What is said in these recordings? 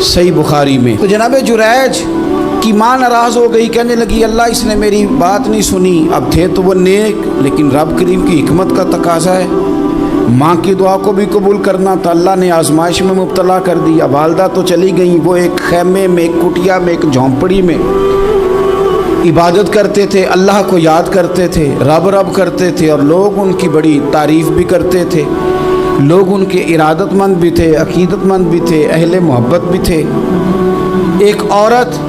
सही बुखारी में। तो जनाब जुरैज की माँ नाराज़ हो गई, कहने लगी अल्लाह इसने मेरी बात नहीं सुनी। अब थे तो वो नेक, लेकिन रब करीम की हिकमत का तकाजा है, माँ की दुआ को भी कबूल करना था। अल्लाह ने आजमाइश में मुब्तला कर दिया। वालदा तो चली गई, वो एक खैमे में, एक कुटिया में, एक झोंपड़ी में इबादत करते थे, अल्लाह को याद करते थे, रब रब करते थे, और लोग उनकी बड़ी तारीफ़ भी करते थे। लोग उनके इरादतमंद भी थे, अकीदतमंद भी थे, अहले मोहब्बत भी थे। एक औरत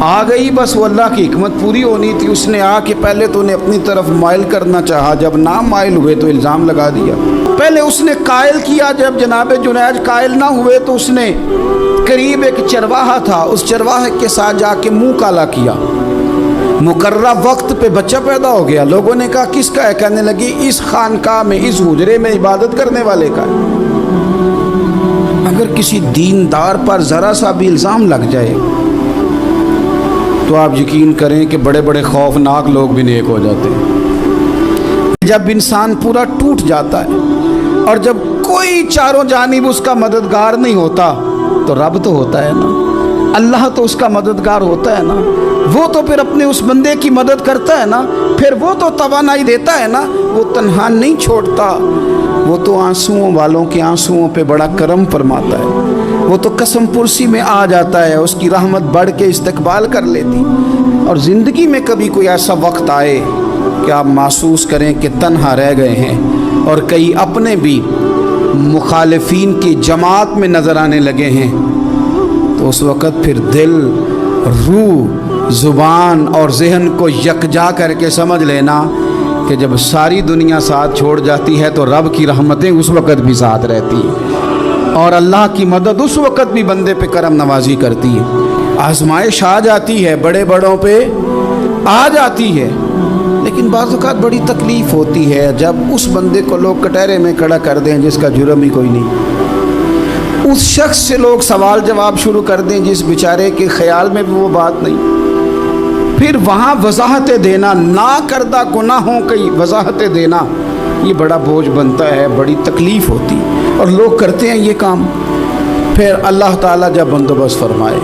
आ गई, बस वो अल्लाह की हिकमत पूरी होनी थी। उसने आके पहले तो उन्हें अपनी तरफ माइल करना चाहा, जब ना माइल हुए तो इल्ज़ाम लगा दिया। पहले उसने कायल किया, जब जनाब जुनैद कायल ना हुए तो उसने करीब एक चरवाहा था, उस चरवाहे के साथ जाके मुंह काला किया। मुकर्रा वक्त पे बच्चा पैदा हो गया। लोगों ने कहा किसका है? कहने लगी इस खानकाह में, इस हुजरे में इबादत करने वाले का है। अगर किसी दीनदार पर ज़रा सा भी इल्ज़ाम लग जाए तो आप यकीन करें कि बड़े बड़े खौफनाक लोग भी नेक हो जाते हैं। जब इंसान पूरा टूट जाता है और जब कोई चारों जानिब उसका मददगार नहीं होता, तो रब तो होता है ना, अल्लाह तो उसका मददगार होता है ना, वो तो फिर अपने उस बंदे की मदद करता है ना, फिर वो तो तवानाई देता है ना, वो तन्हा नहीं छोड़ता, वो तो आंसुओं वालों के आंसुओं पे बड़ा करम फरमाता है। वो तो कसम पुरसी में आ जाता है, उसकी रहमत बढ़ के इस्तकबाल कर लेती। और ज़िंदगी में कभी कोई ऐसा वक्त आए कि आप महसूस करें कि तन्हा रह गए हैं और कई अपने भी मुखालिफीन की जमात में नज़र आने लगे हैं, तो उस वक़्त फिर दिल, रूह, ज़ुबान और ज़हन को यकजा करके समझ लेना कि जब सारी दुनिया साथ छोड़ जाती है तो रब की रहमतें उस वक़्त भी साथ रहती हैं, और अल्लाह की मदद उस वक़्त भी बंदे पे करम नवाजी करती है। आजमाइश आ जाती है, बड़े बड़ों पे आ जाती है, लेकिन बाज़ औक़ात बड़ी तकलीफ़ होती है जब उस बंदे को लोग कटहरे में खड़ा कर दें जिसका जुर्म ही कोई नहीं, उस शख्स से लोग सवाल जवाब शुरू कर दें जिस बेचारे के ख़याल में भी वो बात नहीं। फिर वहाँ वजाहतें देना, ना करदा गुनाहों की वजाहतें देना, ये बड़ा बोझ बनता है, बड़ी तकलीफ़ होती है, और लोग करते हैं ये काम। फिर अल्लाह ताला जब बंदोबस्त फरमाए,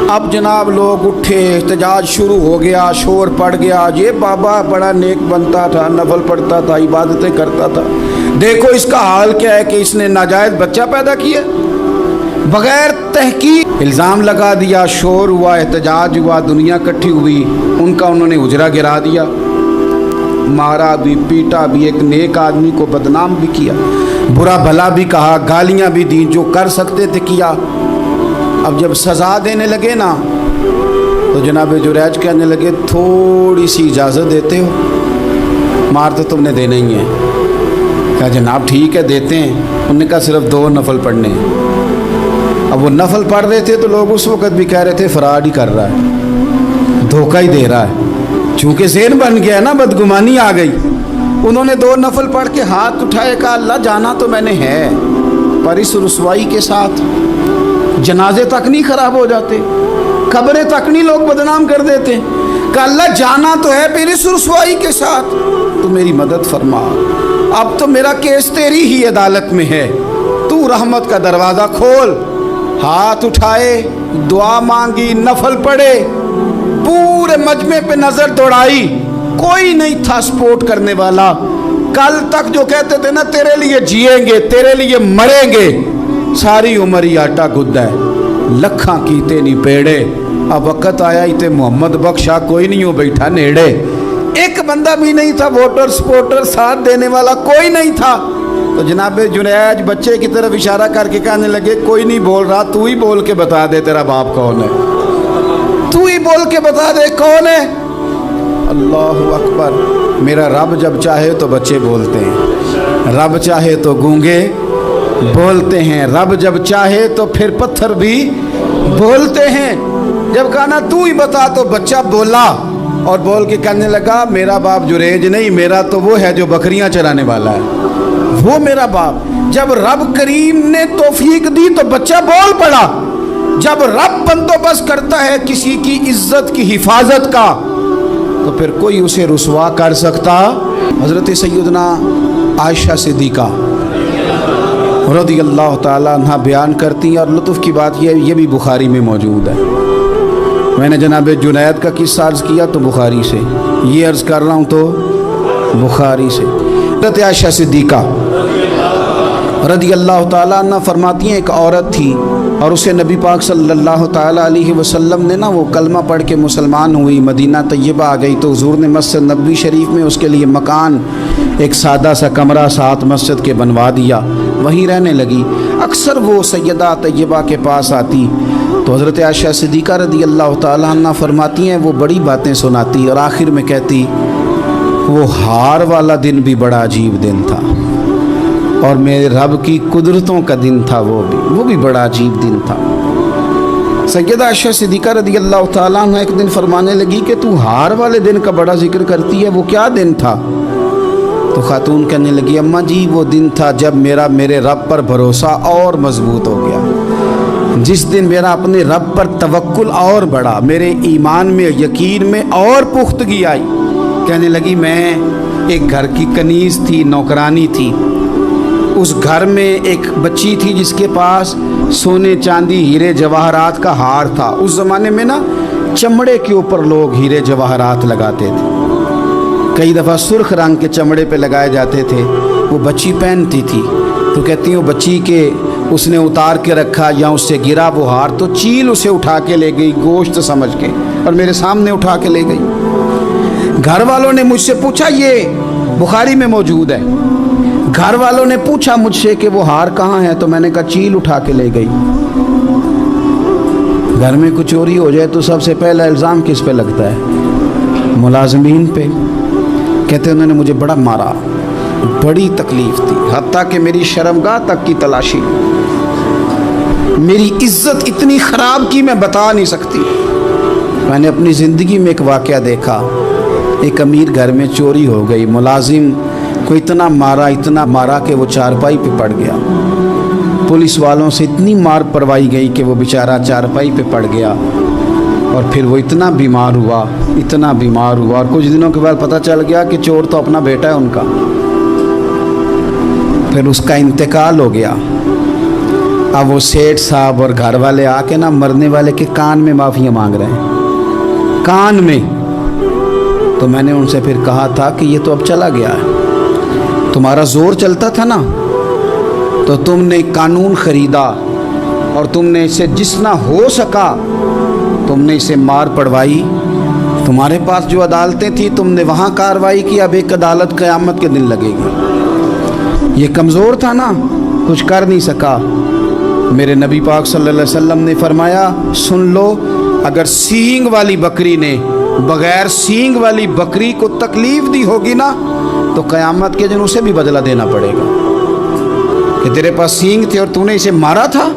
अब जनाब लोग उठे, एहतजाज शुरू हो गया, शोर पड़ गया, ये बाबा बड़ा नेक बनता था, नफल पढ़ता था, इबादतें करता था, देखो इसका हाल क्या है कि इसने नाजायज़ बच्चा पैदा किया, बग़ैर तहकीक इल्ज़ाम लगा दिया, शोर हुआ, एहतजाज हुआ, दुनिया इकट्ठी हुई, उनका उन्होंने उजरा गिरा दिया, मारा भी, पीटा भी, एक नेक आदमी को बदनाम भी किया, बुरा भला भी कहा, गालियाँ भी दी, जो कर सकते थे किया। अब जब सज़ा देने लगे ना, तो जनाब जुरैज कहने लगे थोड़ी सी इजाज़त देते हो, मार तो तुमने देना ही है। कहा जनाब ठीक है देते हैं। उन्होंने कहा सिर्फ 2 नफल पढ़ने हैं। अब वो नफल पढ़ रहे थे तो लोग उस वक़्त भी कह रहे थे फराड ही कर रहा है, धोखा ही दे रहा है, चूँकि ज़हन बन गया ना, बदगुमानी आ गई। उन्होंने 2 नफल पढ़ के हाथ उठाए, कहा अल्लाह जाना तो मैंने है, पर इस रुसवाई के साथ जनाजे तक नहीं ख़राब हो जाते, कब्रें तक नहीं लोग बदनाम कर देते। कहा अल्लाह जाना तो है, फिर इस रुसवाई के साथ तू मेरी मदद फरमा। अब तो मेरा केस तेरी ही अदालत में है, तू रहमत का दरवाज़ा खोल। हाथ उठाए, दुआ मांगी, नफल पढ़े, पूरे मजमे पे नज़र दौड़ाई, कोई नहीं था सपोर्ट करने वाला। कल तक जो कहते थे ना तेरे लिए जिएंगे, तेरे लिए मरेंगे, सारी उम्र ही आटा गुद्दा है, लखा कीते नहीं पेड़े, अब वक़्त आया ही ते मोहम्मद बख्शा कोई नहीं हो बैठा नेड़े। एक बंदा भी नहीं था, वोटर सपोर्टर साथ देने वाला कोई नहीं था। तो जनाब जुनैद बच्चे की तरफ इशारा करके कहने लगे कोई नहीं बोल रहा, तू ही बोल के बता दे तेरा बाप कौन है, तू ही बोल के बता दे कौन है। अल्लाहु अकबर। मेरा रब जब चाहे तो बच्चे बोलते हैं, रब चाहे तो गूंगे बोलते हैं, रब जब चाहे तो फिर पत्थर भी बोलते हैं। जब कहा ना तू ही बता तो बच्चा बोला, और बोल के कहने लगा मेरा बाप जुरैज नहीं, मेरा तो वो है जो बकरियां चराने वाला है, वो मेरा बाप। जब रब करीम ने तौफीक दी तो बच्चा बोल पड़ा। जब रब बंदोबस्त करता है किसी की इज्जत की हिफाजत का, तो फिर कोई उसे रुसवा कर सकता। हज़रत सैयदना आयशा सिद्दीक़ा رضی اللہ تعالیٰ عنہ بیان کرتی ہیں، اور لطف کی بات یہ بھی بخاری میں موجود ہے۔ میں نے جناب جنید کا قصہ عرض کیا تو بخاری سے، یہ عرض کر رہا ہوں تو بخاری سے۔ حضرت عائشہ صدیقہ رضی اللہ تعالیٰ عنہ فرماتی ہیں، ایک عورت تھی اور اسے نبی پاک صلی اللہ تعالیٰ علیہ وسلم نے وہ کلمہ پڑھ کے مسلمان ہوئی، مدینہ طیبہ آ گئی تو حضور نے مسجد نبوی شریف میں اس کے لیے مکان، ایک سادہ سا کمرہ ساتھ مسجد کے بنوا دیا، وہیں رہنے لگی۔ اکثر وہ سیدہ طیبہ کے پاس آتی تو حضرت عائشہ صدیقہ رضی اللہ تعالیٰ عنہ فرماتی ہیں وہ بڑی باتیں سناتی اور آخر میں کہتی وہ ہار والا دن بھی بڑا عجیب دن تھا، اور میرے رب کی قدرتوں کا دن تھا، وہ بھی بڑا عجیب دن تھا۔ سیدہ عائشہ صدیقہ رضی اللہ تعالیٰ عنہ ایک دن فرمانے لگی کہ تو ہار والے دن کا بڑا ذکر کرتی ہے، وہ کیا دن تھا؟ تو خاتون کہنے لگی اماں جی وہ دن تھا جب میرے رب پر بھروسہ اور مضبوط ہو گیا، جس دن میرا اپنے رب پر توکل اور بڑھا، میرے ایمان میں یقین میں اور پختگی آئی۔ کہنے لگی میں ایک گھر کی کنیز تھی، نوکرانی تھی، اس گھر میں ایک بچی تھی جس کے پاس سونے چاندی ہیرے جواہرات کا ہار تھا۔ اس زمانے میں چمڑے کے اوپر لوگ ہیرے جواہرات لگاتے تھے، کئی دفعہ سرخ رنگ کے چمڑے پہ لگائے جاتے تھے، وہ بچی پہنتی تھی تو کہتی ہیں وہ بچی کے اس نے اتار کے رکھا یا اس سے گرا وہ ہار تو چیل اسے اٹھا کے لے گئی گوشت سمجھ کے، اور میرے سامنے اٹھا کے لے گئی۔ گھر والوں نے مجھ سے پوچھا، یہ بخاری میں موجود ہے، گھر والوں نے پوچھا مجھ سے کہ وہ ہار کہاں ہے تو میں نے کہا چیل اٹھا کے لے گئی۔ گھر میں کچھ چوری ہو جائے تو سب سے پہلا الزام کس پہ لگتا ہے؟ ملازمین پہ۔ کہتے انہوں نے مجھے بڑا مارا، بڑی تکلیف تھی، حتیٰ کہ میری شرمگاہ تک کی تلاشی، میری عزت اتنی خراب کی میں بتا نہیں سکتی۔ میں نے اپنی زندگی میں ایک واقعہ دیکھا، ایک امیر گھر میں چوری ہو گئی، ملازم کو اتنا مارا کہ وہ چارپائی پہ پڑ گیا، پولیس والوں سے اتنی مار پروائی گئی کہ وہ بیچارہ چارپائی پہ پڑ گیا، اور پھر وہ اتنا بیمار ہوا اور کچھ دنوں کے بعد پتہ چل گیا کہ چور تو اپنا بیٹا ہے ان کا۔ پھر اس کا انتقال ہو گیا۔ اب وہ سیٹھ صاحب اور گھر والے آ کے مرنے والے کے کان میں معافیاں مانگ رہے ہیں، کان میں۔ تو میں نے ان سے پھر کہا تھا کہ یہ تو اب چلا گیا ہے، تمہارا زور چلتا تھا تو تم نے قانون خریدا اور تم نے اسے جتنا ہو سکا تم نے اسے مار پڑوائی، تمہارے پاس جو عدالتیں تھیں تم نے وہاں کارروائی کی، اب ایک عدالت قیامت کے دن لگے گی۔ یہ کمزور تھا کچھ کر نہیں سکا۔ میرے نبی پاک صلی اللہ علیہ وسلم نے فرمایا سن لو، اگر سینگ والی بکری نے بغیر سینگ والی بکری کو تکلیف دی ہوگی تو قیامت کے دن اسے بھی بدلہ دینا پڑے گا کہ تیرے پاس سینگ تھے اور تو نے اسے مارا تھا۔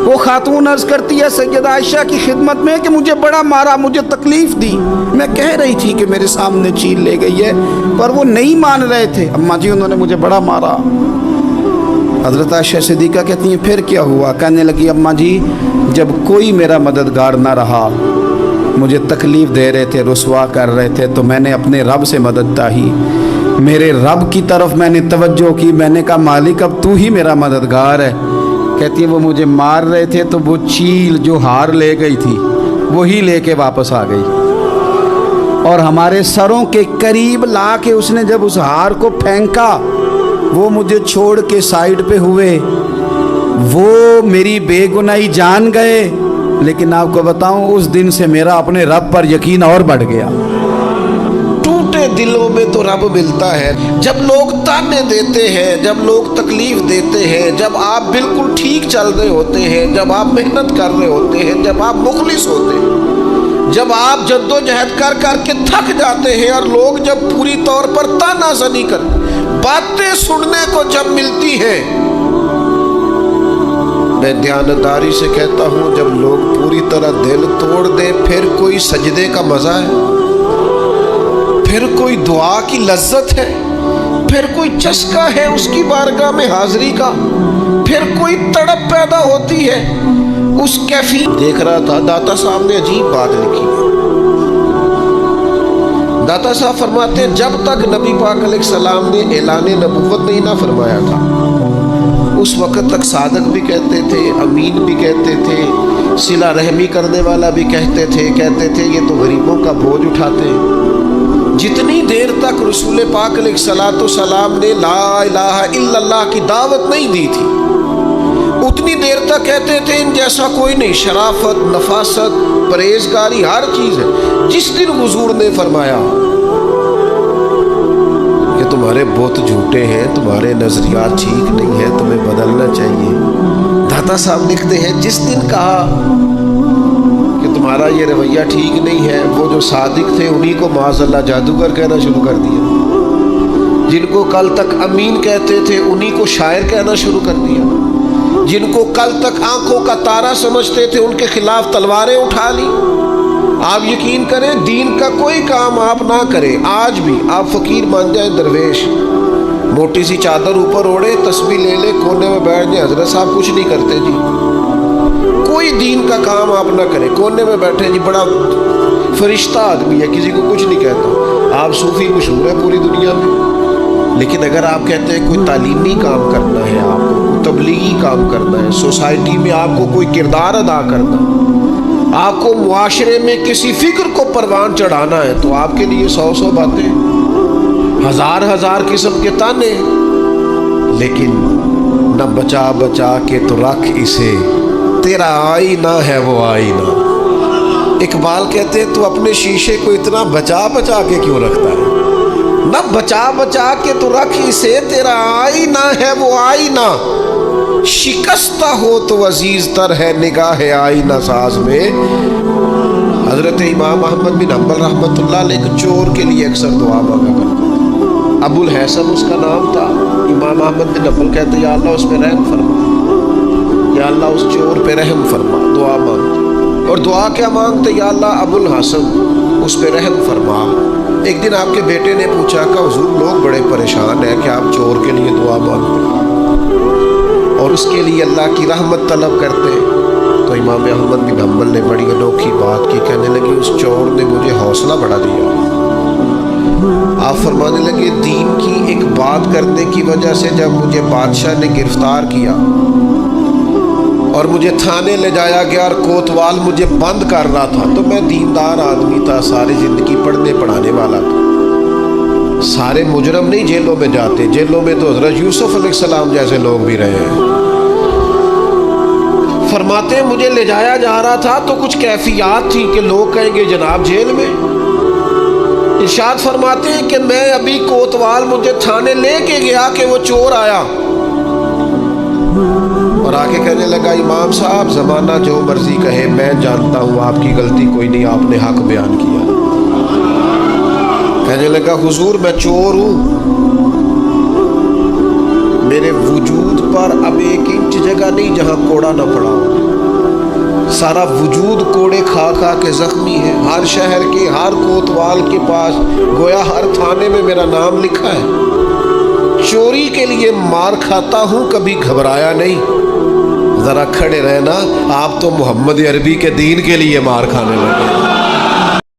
وہ خاتون عرض کرتی ہے سیدہ عائشہ کی خدمت میں کہ مجھے بڑا مارا، مجھے تکلیف دی، میں کہہ رہی تھی کہ میرے سامنے چیل لے گئی ہے پر وہ نہیں مان رہے تھے، اماں جی انہوں نے مجھے بڑا مارا۔ حضرت عائشہ صدیقہ کہتی ہیں پھر کیا ہوا؟ کہنے لگی اماں جی جب کوئی میرا مددگار نہ رہا، مجھے تکلیف دے رہے تھے، رسوا کر رہے تھے، تو میں نے اپنے رب سے مدد چاہی، میرے رب کی طرف میں نے توجہ کی، میں نے کہا مالک اب تو ہی میرا مددگار ہے۔ کہتی ہے وہ مجھے مار رہے تھے تو وہ چیل جو ہار لے گئی تھی وہی لے کے واپس آ گئی، اور ہمارے سروں کے قریب لا کے اس نے جب اس ہار کو پھینکا وہ مجھے چھوڑ کے سائیڈ پہ ہوئے، وہ میری بے گناہی جان گئے، لیکن آپ کو بتاؤں اس دن سے میرا اپنے رب پر یقین اور بڑھ گیا۔ ٹوٹے دلوں میں تو رب ملتا ہے، جب لوگ تانے دیتے ہیں، جب لوگ تکلیف دیتے ہیں، جب آپ بالکل ٹھیک چل رہے ہوتے ہیں، جب آپ محنت کر رہے ہوتے ہیں، جب آپ مخلص ہوتے ہیں، جب آپ جدوجہد کر کر کے تھک جاتے ہیں، اور لوگ جب پوری طور پر تانا زنی کر باتیں سننے کو جب ملتی ہیں، میں دیانتداری سے کہتا ہوں جب لوگ پوری طرح دل توڑ دیں پھر کوئی سجدے کا مزہ ہے، پھر کوئی دعا کی لذت ہے، پھر کوئی چسکا ہے اس کی بارگاہ میں حاضری کا، پھر کوئی تڑپ پیدا ہوتی ہے اس کیفی۔ دیکھ رہا تھا داتا صاحب نے عجیب بات لکھی ہے، داتا صاحب فرماتے ہیں جب تک نبی پاک علیہ السلام نے اعلان نبوت نہیں نہ فرمایا تھا उस वक़्त तक सादक भी कहते थे, अमीन भी कहते थे, सिला रहमी करने वाला भी कहते थे ये तो गरीबों का बोझ उठाते हैं। जितनी देर तक रसूल पाक अलैहिस्सलातु सलाम ने ला इलाहा इल्लल्लाह की दावत नहीं दी थी, उतनी देर तक कहते थे इन जैसा कोई नहीं, शराफत, नफासत, परहेजगारी हर चीज़ है। जिस दिन हुजूर ने फरमाया कि तुम्हारे बुत झूठे हैं, तुम्हारे नजरियात ठीक नहीं है, तुम्हें बदलना चाहिए, दाता साहब लिखते हैं जिस दिन कहा कि तुम्हारा ये रवैया ठीक नहीं है, वो जो सादिक थे उन्हीं को माज़अल्लाह जादूगर कहना शुरू कर दिया। जिनको कल तक अमीन कहते थे उन्हीं को शायर कहना शुरू कर दिया। जिनको कल तक आंखों का तारा समझते थे उनके खिलाफ तलवारें उठा ली। आप यकीन करें, दीन का कोई काम आप ना करें, आज भी आप फकीर बन जाए, दरवेश, मोटी सी चादर ऊपर ओढ़े, तस्बीह ले ले, कोने में बैठ जाए, हजरत साहब कुछ नहीं करते जी, कोई दीन का काम आप ना करें, कोने में बैठे जी, बड़ा फरिश्ता आदमी है, किसी को कुछ नहीं कहता, आप सूफी मशहूर है पूरी दुनिया में। लेकिन अगर आप कहते हैं कोई तालीमी काम करना है, आपको तबलीगी काम करना है, सोसाइटी में आपको कोई किरदार अदा करना है, आपको मुआशरे में किसी फिक्र को परवान चढ़ाना है, तो आपके लिए 100 बातें, हजार किस्म के ताने, लेकिन न बचा बचा के तो रख इसे, तेरा आईना है वो आईना। इकबाल कहते हैं तू अपने शीशे को इतना बचा बचा के क्यों रखता है, न बचा बचा के तो रख इसे, तेरा आईना है वो आईना, शिकस्ता हो तो अजीज तर है निगाह आईना साज में। हजरत इमाम अहमद बिन हम्बल रहमतुल्लाह अलैह एक चोर के लिए अक्सर दुआ मांगा करते, अबुल हैसम उसका नाम था। इमाम अहमद बिन हम्बल कहते या अल्लाह उस पर रहम फरमा, या अल्लाह उस चोर पे रहम फरमा, दुआ मांगते। और दुआ क्या मांगते, या अल्लाह अबुल हासम उस पर रहम फरमा। एक दिन आपके बेटे ने पूछा कि हुजूर लोग बड़े परेशान हैं कि आप चोर के लिए दुआ मांगते और उसके लिए अल्लाह की रहमत तलब करते हैं। तो इमाम अहमद बिन हम्बल ने बड़ी अनोखी बात की, कहने लगे उस चोर ने मुझे हौसला बढ़ा दिया। आप फरमाने लगे दीन की एक बात करने की वजह से जब मुझे बादशाह ने गिरफ्तार किया और मुझे थाने ले जाया गया और कोतवाल मुझे बंद कर रहा था, तो मैं दीनदार आदमी था, सारी ज़िंदगी पढ़ने पढ़ाने वाला था। सारे मुजरम नहीं जेलों में जाते, जेलों में तो हज़रत यूसुफ अलैहिस्सलाम जैसे लोग भी रहे हैं। फरमाते मुझे ले जाया जा रहा था तो कुछ कैफियत थी कि लोग कहेंगे जनाब जेल में। इरशाद फरमाते हैं कि मैं अभी कोतवाल मुझे थाने लेके गया कि वो चोर आया और आके कहने लगा इमाम साहब ज़माना जो मर्जी कहे, मैं जानता हूँ आपकी गलती कोई नहीं, आपने हक बयान किया। कहने लगा हुजूर मैं चोर हूँ, मेरे वजूद पर अब 1 इंच जगह नहीं जहाँ कोड़ा न पड़ा हो, सारा वजूद कोड़े खा खा के ज़ख्मी है। हर शहर के हर कोतवाल के पास गोया हर थाने में मेरा नाम लिखा है। चोरी के लिए मार खाता हूँ, कभी घबराया नहीं। ज़रा खड़े रहना, आप तो मोहम्मद अरबी के दीन के लिए मार खाने लगे।